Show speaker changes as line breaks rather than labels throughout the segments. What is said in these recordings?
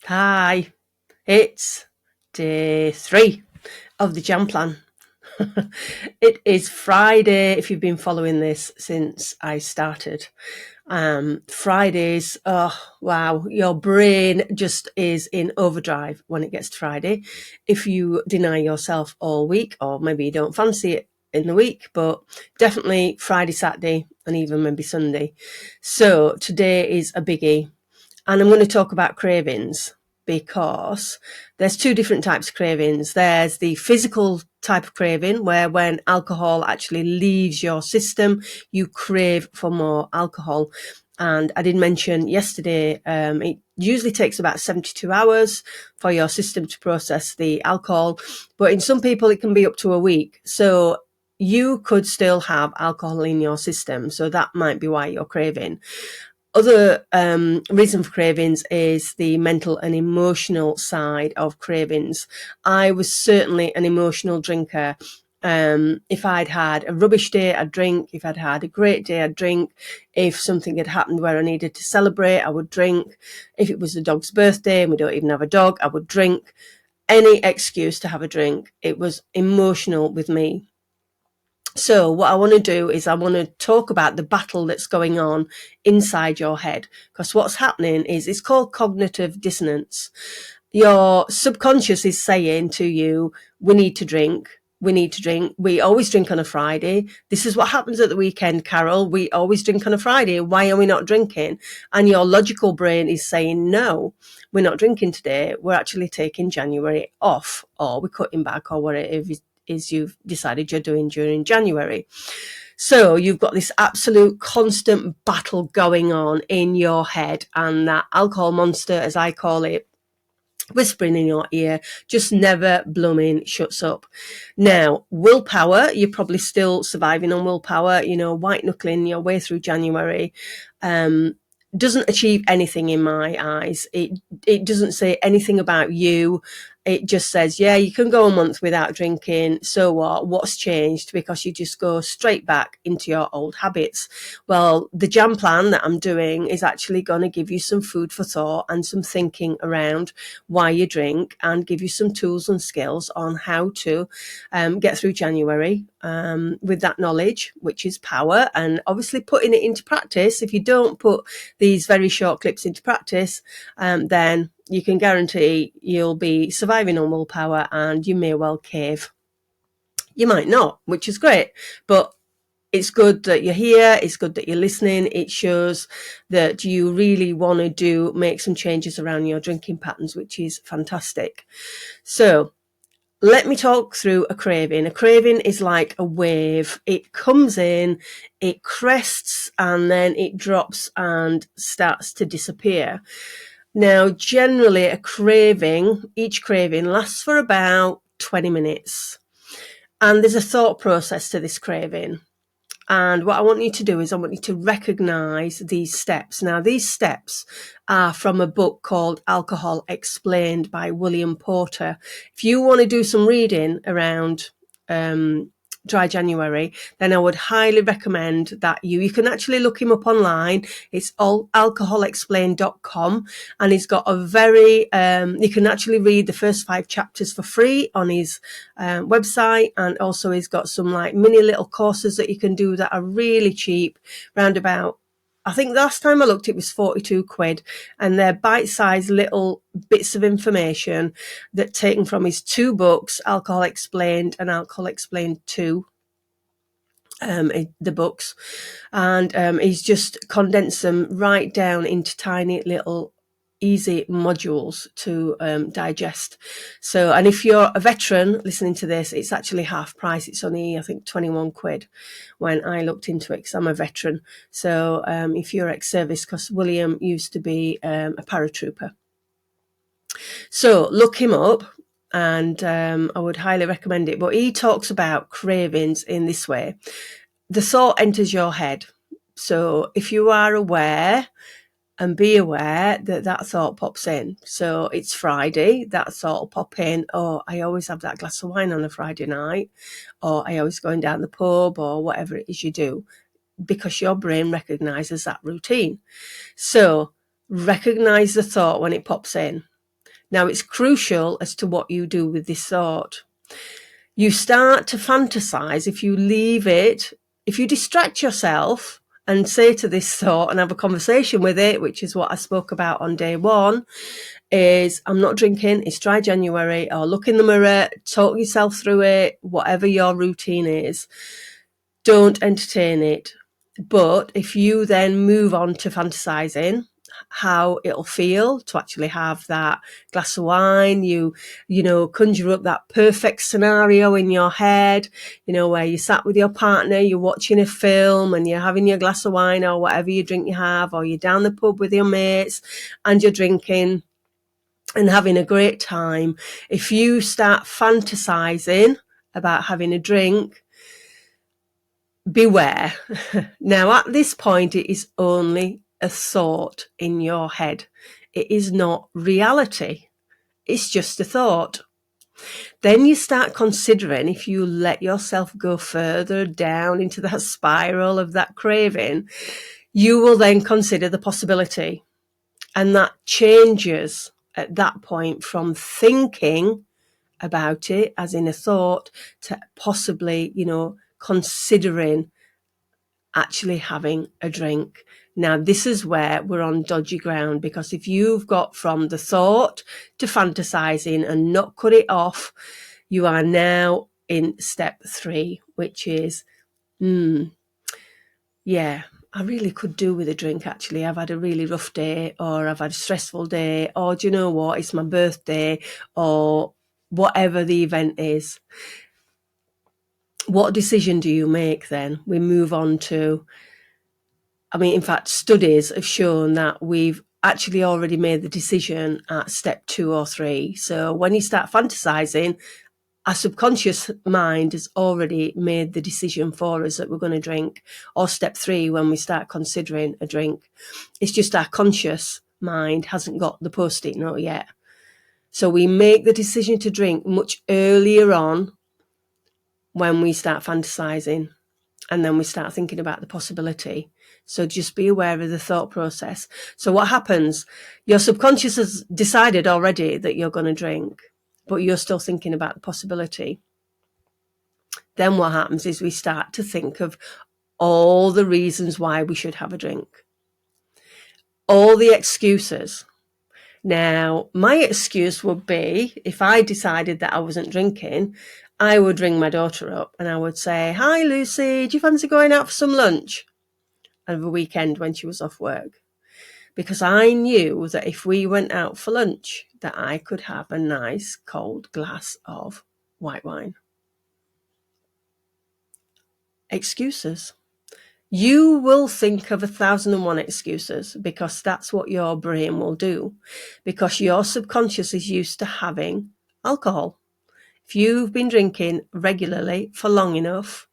Hi, it's day 3 of the jam plan. It is Friday, if you've been following this since I started. Fridays, oh wow, your brain just is in overdrive when it gets to Friday. If you deny yourself all week, or maybe you don't fancy it in the week, but definitely Friday, Saturday, and even maybe Sunday. So today is a biggie. And I'm going to talk about cravings because there's 2 different types of cravings. There's the physical type of craving where when alcohol actually leaves your system, you crave for more alcohol. And I did mention yesterday, it usually takes about 72 hours for your system to process the alcohol. But in some people, it can be up to a week. So you could still have alcohol in your system. So that might be why you're craving. Other reason for cravings is the mental and emotional side of cravings. I was certainly an emotional drinker. If I'd had a rubbish day, I'd drink. If I'd had a great day, I'd drink. If something had happened where I needed to celebrate, I would drink. If it was the dog's birthday and we don't even have a dog, I would drink. Any excuse to have a drink. It was emotional with me. So what I want to do is I want to talk about the battle that's going on inside your head, because what's happening is it's called cognitive dissonance. Your subconscious is saying to you, we need to drink. We need to drink. We always drink on a Friday. This is what happens at the weekend, Carol. We always drink on a Friday. Why are we not drinking? And your logical brain is saying, no, we're not drinking today. We're actually taking January off, or we're cutting back, or whatever is you've decided you're doing during January. So you've got this absolute constant battle going on in your head, and that alcohol monster, as I call it, whispering in your ear, just never blooming shuts up. Now, willpower, you're probably still surviving on willpower, white knuckling your way through January. Doesn't achieve anything in my eyes. It doesn't say anything about you. It just says, yeah, you can go a month without drinking. So what? What's changed? Because you just go straight back into your old habits. Well, the jam plan that I'm doing is actually going to give you some food for thought and some thinking around why you drink, and give you some tools and skills on how to get through January with that knowledge, which is power, and obviously putting it into practice. If you don't put these very short clips into practice, then you can guarantee you'll be surviving on willpower, and you may well cave. You might not, which is great, but it's good that you're here. It's good that you're listening. It shows that you really want to make some changes around your drinking patterns, which is fantastic. So let me talk through a craving. A craving is like a wave. It comes in, it crests, and then it drops and starts to disappear. Now, generally, each craving lasts for about 20 minutes. And there's a thought process to this craving. And what I want you to do is I want you to recognize these steps. Now, these steps are from a book called Alcohol Explained by William Porter. If you want to do some reading around dry January, then I would highly recommend that you can actually look him up online. It's alcoholexplained.com, and he's got a very you can actually read the first 5 chapters for free on his website, and also he's got some like mini little courses that you can do that are really cheap, round about, I think last time I looked it was 42 quid, and they're bite-sized little bits of information that taken from his 2 books, Alcohol Explained and Alcohol Explained 2, the books, and he's just condensed them right down into tiny little easy modules to digest. So, and if you're a veteran listening to this, it's actually half price. It's only, I think, 21 quid when I looked into it, because I'm a veteran. So if you're ex-service, because William used to be a paratrooper. So look him up, and I would highly recommend it. But he talks about cravings in this way. The thought enters your head. So if you are aware, and be aware that that thought pops in. So it's Friday, that thought will pop in. Oh, I always have that glass of wine on a Friday night, or I always going down the pub, or whatever it is you do, because your brain recognizes that routine. So recognize the thought when it pops in. Now, it's crucial as to what you do with this thought. You start to fantasize if you leave it, if you distract yourself and say to this thought and have a conversation with it, which is what I spoke about on day one, is I'm not drinking, it's dry January, or look in the mirror, talk yourself through it, whatever your routine is. Don't entertain it. But if you then move on to fantasizing how it'll feel to actually have that glass of wine, you know, conjure up that perfect scenario in your head, you know, where you sat with your partner, you're watching a film and you're having your glass of wine or whatever you drink you have, or you're down the pub with your mates and you're drinking and having a great time. If you start fantasizing about having a drink, beware. Now, at this point, it is only a thought in your head. It is not reality. It's just a thought. Then you start considering, if you let yourself go further down into that spiral of that craving, you will then consider the possibility. And that changes at that point from thinking about it as in a thought to possibly, you know, considering actually having a drink. Now, this is where we're on dodgy ground, because if you've got from the thought to fantasizing and not cut it off, you are now in step 3, which is, yeah, I really could do with a drink, actually. I've had a really rough day, or I've had a stressful day, or do you know what? It's my birthday, or whatever the event is. What decision do you make then? We move on to, I mean, in fact, studies have shown that we've actually already made the decision at step 2 or 3. So when you start fantasizing, our subconscious mind has already made the decision for us that we're going to drink. Or step 3, when we start considering a drink. It's just our conscious mind hasn't got the post-it note yet. So we make the decision to drink much earlier on when we start fantasizing, and then we start thinking about the possibility. So just be aware of the thought process. So what happens? Your subconscious has decided already that you're going to drink, but you're still thinking about the possibility. Then what happens is we start to think of all the reasons why we should have a drink, all the excuses. Now, my excuse would be, if I decided that I wasn't drinking, I would ring my daughter up and I would say, "Hi, Lucy, do you fancy going out for some lunch?" Over the weekend when she was off work. Because I knew that if we went out for lunch, that I could have a nice cold glass of white wine. Excuses. You will think of 1,001 excuses, because that's what your brain will do, because your subconscious is used to having alcohol. If you've been drinking regularly for long enough,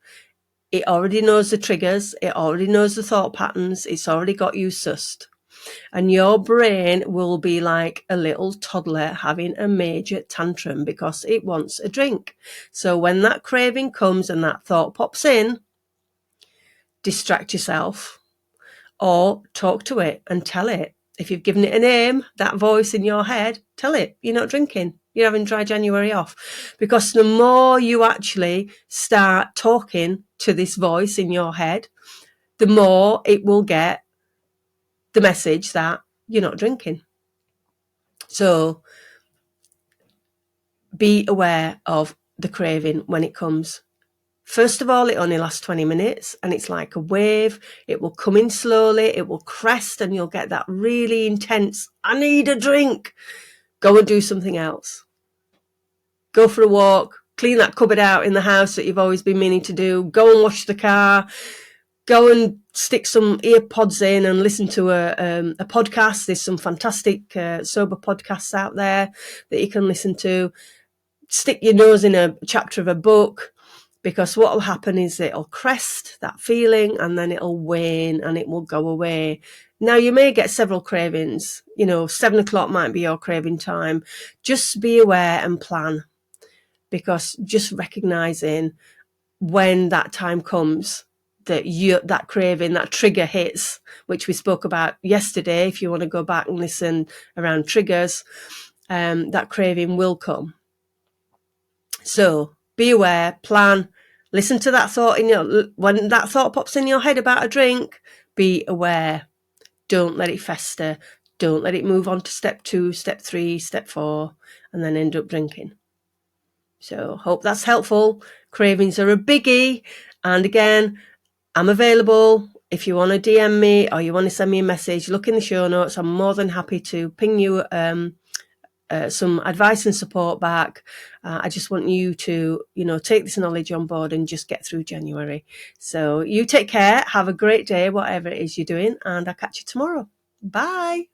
it already knows the triggers, it already knows the thought patterns, it's already got you sussed. And your brain will be like a little toddler having a major tantrum because it wants a drink. So when that craving comes and that thought pops in, distract yourself or talk to it and tell it. If you've given it a name, that voice in your head, tell it you're not drinking. You're having dry January off. Because the more you actually start talking to this voice in your head, the more it will get the message that you're not drinking. So be aware of the craving when it comes. First of all, it only lasts 20 minutes and it's like a wave. It will come in slowly, it will crest, and you'll get that really intense, I need a drink. Go and do something else. Go for a walk, clean that cupboard out in the house that you've always been meaning to do. Go and wash the car. Go and stick some ear pods in and listen to a podcast. There's some fantastic sober podcasts out there that you can listen to. Stick your nose in a chapter of a book, because what will happen is it'll crest, that feeling, and then it'll wane and it will go away. Now, you may get several cravings. 7 o'clock might be your craving time. Just be aware and plan, because just recognizing when that time comes, that craving, that trigger hits, which we spoke about yesterday. If you want to go back and listen around triggers, that craving will come. So be aware, plan, listen to that thought when that thought pops in your head about a drink, be aware. Don't let it fester. Don't let it move on to step 2, step 3, step 4, and then end up drinking. So hope that's helpful. Cravings are a biggie. And again, I'm available. If you want to DM me or you want to send me a message, look in the show notes. I'm more than happy to ping you some advice and support back. I just want you to, take this knowledge on board and just get through January. So you take care. Have a great day, whatever it is you're doing, and I'll catch you tomorrow. Bye.